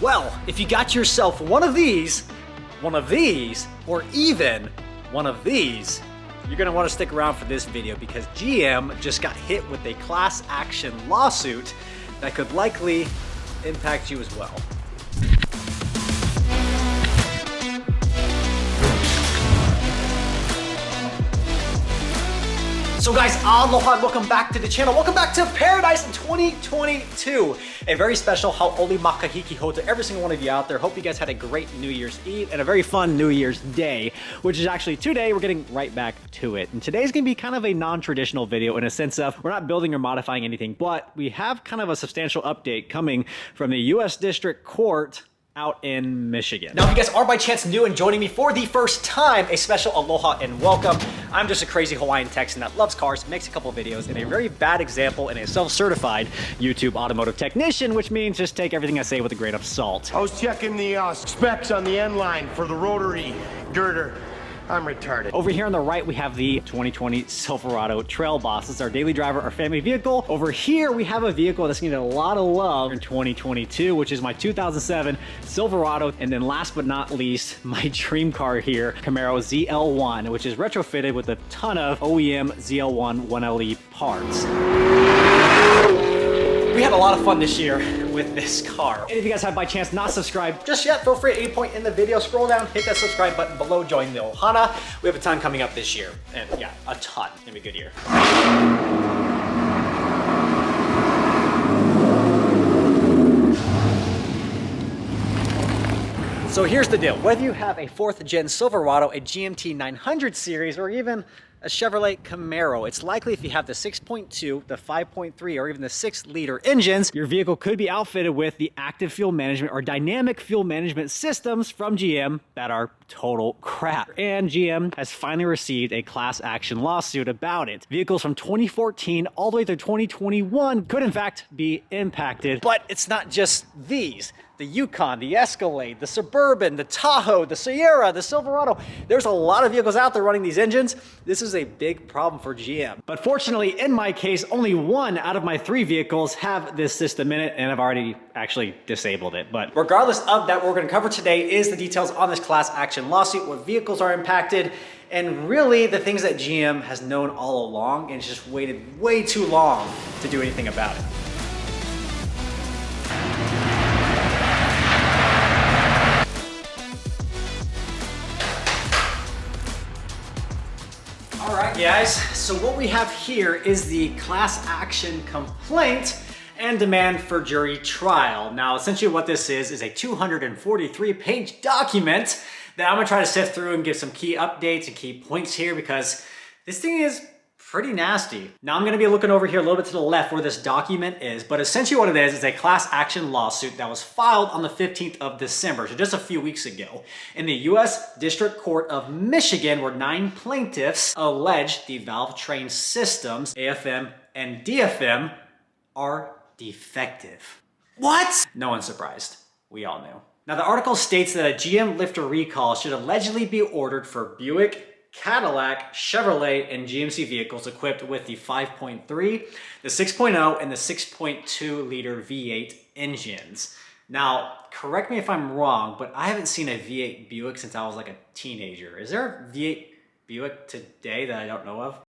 Well, if you got yourself one of these, or even one of these, you're gonna wanna stick around for this video because GM just got hit with a class action lawsuit that could likely impact you as well. So guys, aloha and welcome back to the channel. Welcome back to Paradise in 2022. A very special hau'oli makahiki ho to every single one of you out there. Hope you guys had a great New Year's Eve and a very fun New Year's Day, which is actually today. We're getting right back to it. And today's gonna be kind of a non-traditional video in a sense of we're not building or modifying anything, but we have kind of a substantial update coming from the U.S. District Court out in Michigan. Now, if you guys are by chance new and joining me for the first time, a special aloha and welcome. I'm just a crazy Hawaiian Texan that loves cars, makes a couple of videos, and a very bad example and a self-certified YouTube automotive technician, which means just take everything I say with a grain of salt. I was checking the specs on the end line for the rotary girder. I'm retarded. Over here on the right, we have the 2020 Silverado Trail Boss. This is our daily driver, our family vehicle. Over here, we have a vehicle that's getting a lot of love in 2022, which is my 2007 Silverado. And then last but not least, my dream car here, Camaro ZL1, which is retrofitted with a ton of OEM ZL1 1LE parts. We had a lot of fun this year with this car. And if you guys have by chance not subscribed just yet, feel free at any point in the video, scroll down, hit that subscribe button below, join the Ohana. We have a ton coming up this year. And yeah, a ton. It's gonna be a good year. So here's the deal. Whether you have a 4th gen Silverado, a GMT 900 series, or even a Chevrolet Camaro, it's likely if you have the 6.2, the 5.3, or even the 6-liter engines, your vehicle could be outfitted with the active fuel management or dynamic fuel management systems from GM that are total crap. And GM has finally received a class action lawsuit about it. Vehicles from 2014 all the way through 2021 could in fact be impacted. But it's not just these. The Yukon, the Escalade, the Suburban, the Tahoe, the Sierra, the Silverado. There's a lot of vehicles out there running these engines. This is a big problem for GM. But fortunately, in my case, only 1 out of my 3 vehicles have this system in it, and I've already actually disabled it. But regardless of that, what we're gonna cover today is the details on this class action lawsuit, what vehicles are impacted, and really the things that GM has known all along and just waited way too long to do anything about it. All right, guys, so what we have here is the class action complaint and demand for jury trial. Now, essentially what this is a 243-page document that I'm gonna try to sift through and give some key updates and key points here because this thing is pretty nasty. Now I'm gonna be looking over here a little bit to the left where this document is, but essentially what it is a class action lawsuit that was filed on the 15th of December, so just a few weeks ago, in the U.S. District Court of Michigan, where 9 plaintiffs allege the valve train systems, AFM and DFM, are defective. What? No one's surprised. We all knew. Now the article states that a GM lifter recall should allegedly be ordered for Buick, Cadillac, Chevrolet, and GMC vehicles equipped with the 5.3, the 6.0, and the 6.2-liter V8 engines. Now, correct me if I'm wrong, but I haven't seen a V8 Buick since I was like a teenager. Is there a V8 Buick today that I don't know of?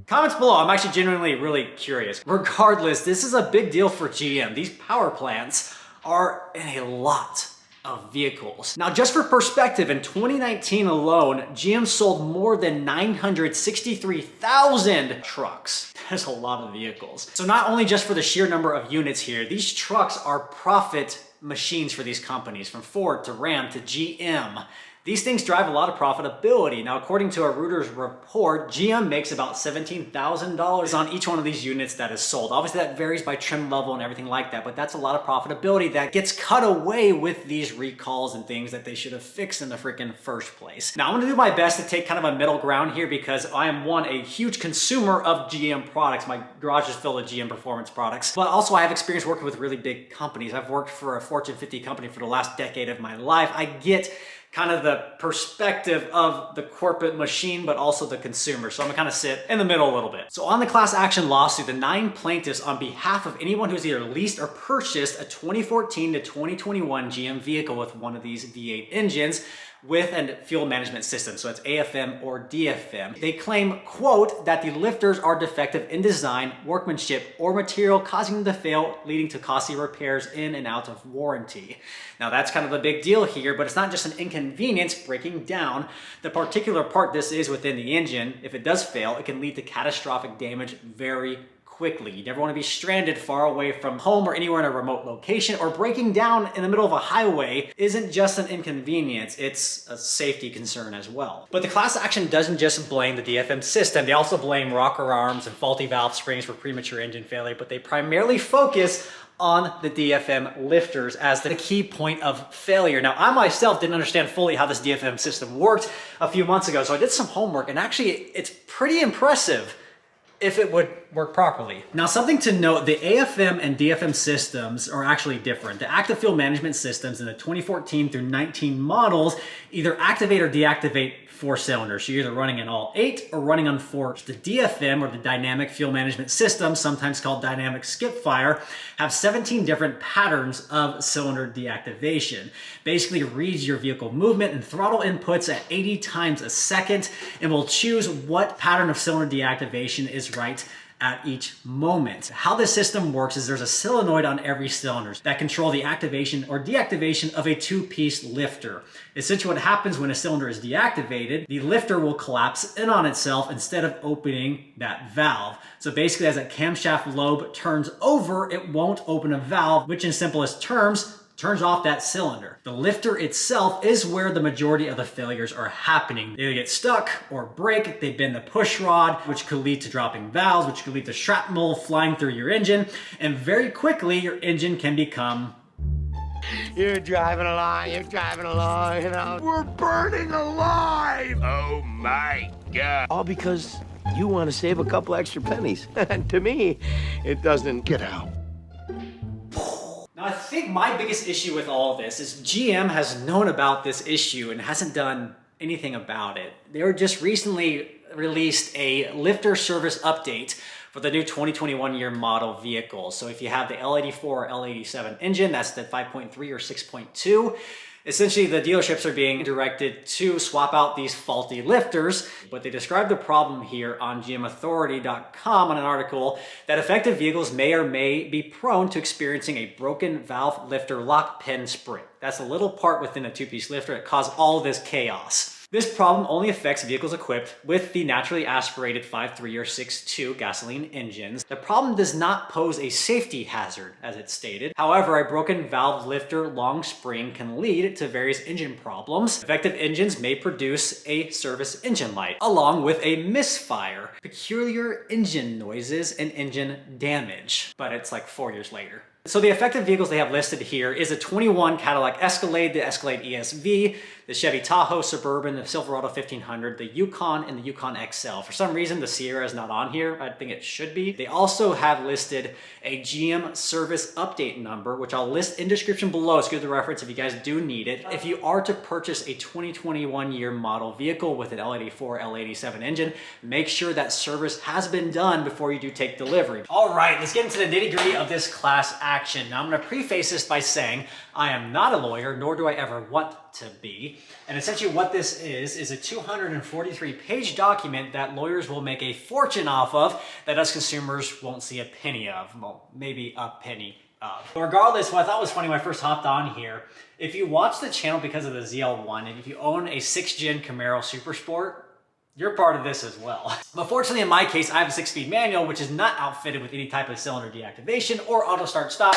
Comments below, I'm actually genuinely really curious. Regardless, this is a big deal for GM. These power plants are in a lot of vehicles. Now, just for perspective, in 2019 alone, GM sold more than 963,000 trucks. That's a lot of vehicles. So not only just for the sheer number of units here, these trucks are profit machines for these companies, from Ford to Ram to GM. These things drive a lot of profitability. Now, according to a Reuters report, GM makes about $17,000 on each one of these units that is sold. Obviously, that varies by trim level and everything like that, but that's a lot of profitability that gets cut away with these recalls and things that they should have fixed in the freaking first place. Now, I'm gonna do my best to take kind of a middle ground here because I am, one, a huge consumer of GM products. My garage is filled with GM performance products, but also I have experience working with really big companies. I've worked for a Fortune 50 company for the last decade of my life. I get kind of the perspective of the corporate machine, but also the consumer. So I'm gonna kind of sit in the middle a little bit. So on the class action lawsuit, the 9 plaintiffs on behalf of anyone who's either leased or purchased a 2014 to 2021 GM vehicle with one of these V8 engines with a fuel management system, so it's AFM or DFM. They claim, quote, that the lifters are defective in design, workmanship, or material, causing them to fail, leading to costly repairs in and out of warranty. Now that's kind of a big deal here, but it's not just an inconvenience breaking down. The particular part this is within the engine, if it does fail, it can lead to catastrophic damage very quickly. You never want to be stranded far away from home or anywhere in a remote location, or breaking down in the middle of a highway isn't just an inconvenience, it's a safety concern as well. But the class action doesn't just blame the DFM system, they also blame rocker arms and faulty valve springs for premature engine failure, but they primarily focus on the DFM lifters as the key point of failure. Now, I myself didn't understand fully how this DFM system worked a few months ago, so I did some homework, and actually it's pretty impressive if it would work properly. Now, something to note, the AFM and DFM systems are actually different. The active fuel management systems in the 2014 through 19 models either activate or deactivate 4 cylinders. So you're either running on all 8 or running on 4. The DFM, or the dynamic fuel management system, sometimes called dynamic skip fire, have 17 different patterns of cylinder deactivation. Basically reads your vehicle movement and throttle inputs at 80 times a second and will choose what pattern of cylinder deactivation is right at each moment. How this system works is there's a solenoid on every cylinder that control the activation or deactivation of a 2-piece lifter. Essentially what happens when a cylinder is deactivated, the lifter will collapse in on itself instead of opening that valve. So basically as that camshaft lobe turns over, it won't open a valve, which in simplest terms turns off that cylinder. The lifter itself is where the majority of the failures are happening. They either get stuck or break, they bend the push rod, which could lead to dropping valves, which could lead to shrapnel flying through your engine, and very quickly your engine can become... You're driving along, you know. We're burning alive! Oh my God. All because you want to save a couple extra pennies. And to me, it doesn't. Get out. Now, I think my biggest issue with all of this is GM has known about this issue and hasn't done anything about it. They were just recently released a lifter service update for the new 2021 year model vehicles. So if you have the L84 or L87 engine, that's the 5.3 or 6.2. Essentially, the dealerships are being directed to swap out these faulty lifters, but they describe the problem here on gmauthority.com on an article that affected vehicles may or may be prone to experiencing a broken valve lifter lock pin spring. That's a little part within a 2-piece lifter that caused all this chaos. This problem only affects vehicles equipped with the naturally aspirated 5.3 or 6.2 gasoline engines. The problem does not pose a safety hazard, as it's stated. However, a broken valve lifter long spring can lead to various engine problems. Defective engines may produce a service engine light, along with a misfire, peculiar engine noises, and engine damage. But it's like 4 years later. So the affected vehicles they have listed here is a 21 Cadillac Escalade, the Escalade ESV, the Chevy Tahoe Suburban, the Silverado 1500, the Yukon, and the Yukon XL. For some reason, the Sierra is not on here. I think it should be. They also have listed a GM service update number, which I'll list in description below. So give the reference if you guys do need it. If you are to purchase a 2021 year model vehicle with an L84, L87 engine, make sure that service has been done before you do take delivery. All right, let's get into the nitty-gritty of this class action. Now I'm going to preface this by saying I am not a lawyer, nor do I ever want to be. And essentially what this is a 243-page document that lawyers will make a fortune off of that us consumers won't see a penny of. Well, maybe a penny of. But regardless, what I thought was funny when I first hopped on here, if you watch the channel because of the ZL1, and if you own a 6th gen Camaro Super Sport, you're part of this as well. But fortunately in my case, I have a 6-speed manual, which is not outfitted with any type of cylinder deactivation or auto start stop.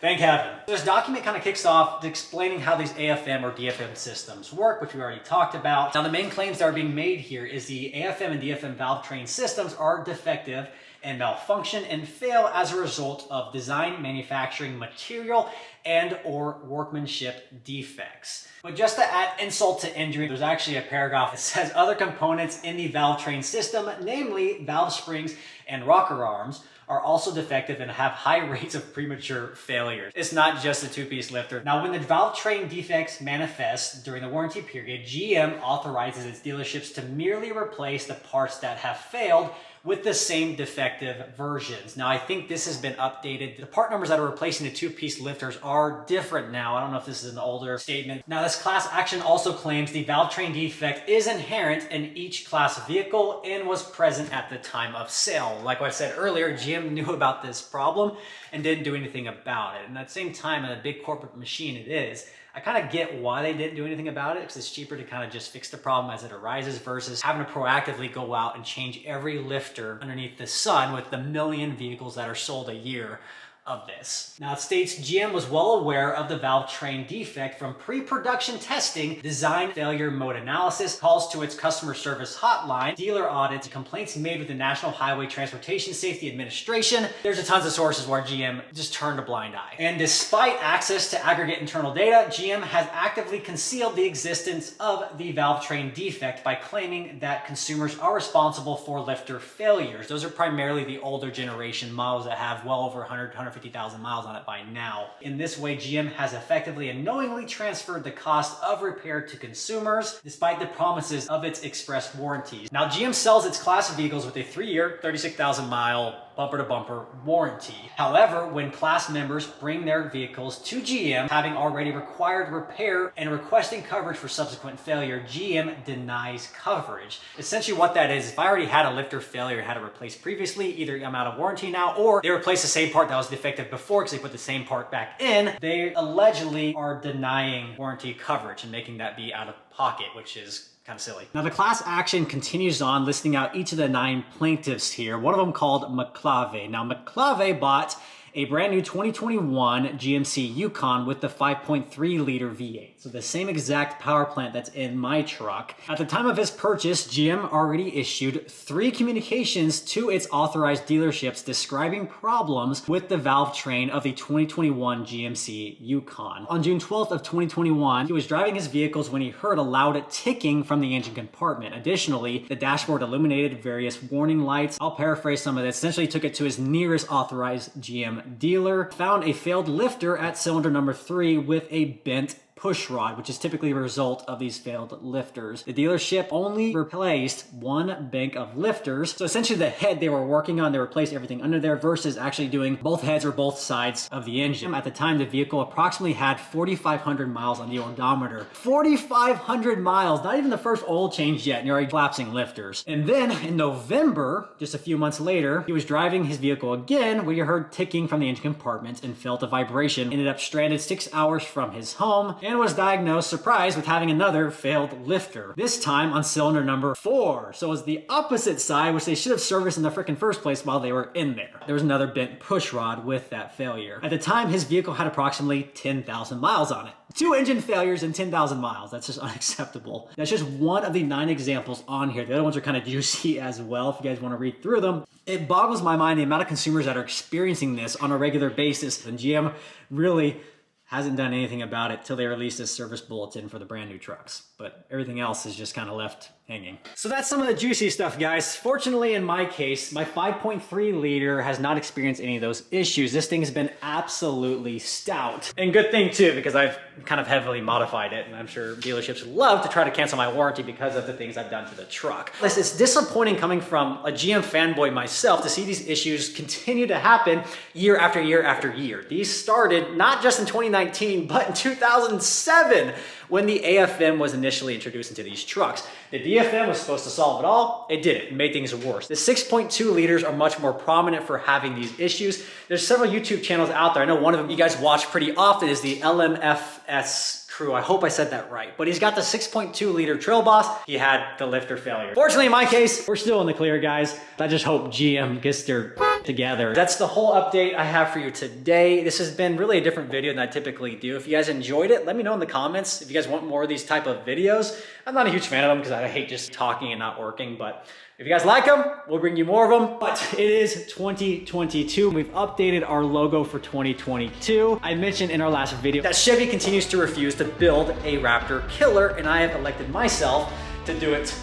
Thank heaven. This document kind of kicks off explaining how these AFM or DFM systems work, which we already talked about. Now the main claims that are being made here is the AFM and DFM valve train systems are defective and malfunction and fail as a result of design, manufacturing, material, and or workmanship defects. But just to add insult to injury, there's actually a paragraph that says other components in the valve train system, namely valve springs and rocker arms, are also defective and have high rates of premature failures. It's not just a two-piece lifter. Now, when the valve train defects manifest during the warranty period, GM authorizes its dealerships to merely replace the parts that have failed with the same defective versions. Now, I think this has been updated. The part numbers that are replacing the two-piece lifters are different now. I don't know if this is an older statement. Now, this class action also claims the valve train defect is inherent in each class vehicle and was present at the time of sale. Like I said earlier, GM knew about this problem and didn't do anything about it. And at the same time, in a big corporate machine it is, I kind of get why they didn't do anything about it, because it's cheaper to kind of just fix the problem as it arises versus having to proactively go out and change every lifter underneath the sun with the million vehicles that are sold a year of this. Now, it states GM was well aware of the valve train defect from pre-production testing, design failure mode analysis, calls to its customer service hotline, dealer audits, complaints made with the National Highway Transportation Safety Administration. There's a tons of sources where GM just turned a blind eye. And despite access to aggregate internal data, GM has actively concealed the existence of the valve train defect by claiming that consumers are responsible for lifter failures. Those are primarily the older generation models that have well over 150,000 miles on it by now. In this way, GM has effectively and knowingly transferred the cost of repair to consumers, despite the promises of its express warranties. Now, GM sells its class of vehicles with a 3-year, 36,000 mile bumper-to-bumper warranty. However, when class members bring their vehicles to GM, having already required repair and requesting coverage for subsequent failure, GM denies coverage. Essentially what that is, if I already had a lifter failure and had it replaced previously, either I'm out of warranty now, or they replaced the same part that was defective before because they put the same part back in, they allegedly are denying warranty coverage and making that be out of pocket, which is kind of silly. Now, the class action continues on, listing out each of the 9 plaintiffs here. One of them called McClave. Now, McClave bought a brand new 2021 GMC Yukon with the 5.3 liter V8. So the same exact power plant that's in my truck. At the time of his purchase, GM already issued 3 communications to its authorized dealerships describing problems with the valve train of the 2021 GMC Yukon. On June 12th of 2021, he was driving his vehicles when he heard a loud ticking from the engine compartment. Additionally, the dashboard illuminated various warning lights. I'll paraphrase some of this. Essentially took it to his nearest authorized GM dealer, found a failed lifter at cylinder number 3 with a bent push rod, which is typically a result of these failed lifters. The dealership only replaced 1 bank of lifters. So essentially the head they were working on, they replaced everything under there versus actually doing both heads or both sides of the engine. At the time, the vehicle approximately had 4,500 miles on the odometer. 4,500 miles, not even the first oil change yet, and you're already collapsing lifters. And then in November, just a few months later, he was driving his vehicle again when he heard ticking from the engine compartment and felt a vibration. Ended up stranded 6 hours from his home and was diagnosed, surprised, with having another failed lifter, this time on cylinder number 4. So it was the opposite side, which they should have serviced in the frickin' first place while they were in there. There was another bent push rod with that failure. At the time, his vehicle had approximately 10,000 miles on it. 2 engine failures and 10,000 miles. That's just unacceptable. That's just one of the 9 examples on here. The other ones are kind of juicy as well if you guys want to read through them. It boggles my mind the amount of consumers that are experiencing this on a regular basis, and GM really hasn't done anything about it till they released this service bulletin for the brand new trucks. But everything else is just kind of left hanging. So that's some of the juicy stuff, guys. Fortunately, in my case, my 5.3 liter has not experienced any of those issues. This thing has been absolutely stout. And good thing too, because I've kind of heavily modified it, and I'm sure dealerships love to try to cancel my warranty because of the things I've done to the truck. It's disappointing coming from a GM fanboy myself to see these issues continue to happen year after year after year. These started not just in 2019, but in 2007, when the AFM was initially introduced into these trucks. The DFM was supposed to solve it all. It didn't. It made things worse. The 6.2 liters are much more prominent for having these issues. There's several YouTube channels out there. I know one of them you guys watch pretty often is the LMFS crew. I hope I said that right. But he's got the 6.2 liter Trail Boss. He had the lifter failure. Fortunately, in my case, we're still in the clear, guys. I just hope GM gets their together. That's the whole update I have for you today. This has been really a different video than I typically do. If you guys enjoyed it, let me know in the comments if you guys want more of these type of videos. I'm not a huge fan of them because I hate just talking and not working, but if you guys like them, we'll bring you more of them. But it is 2022. We've updated our logo for 2022. I mentioned in our last video that Chevy continues to refuse to build a Raptor killer, and I have elected myself to do it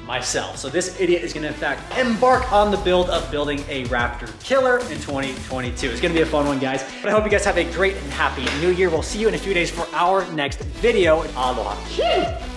myself. So this idiot is gonna in fact embark on the build of building a Raptor killer in 2022. It's gonna be a fun one, guys. But I hope you guys have a great and happy new year. We'll see you in a few days for our next video. Aloha.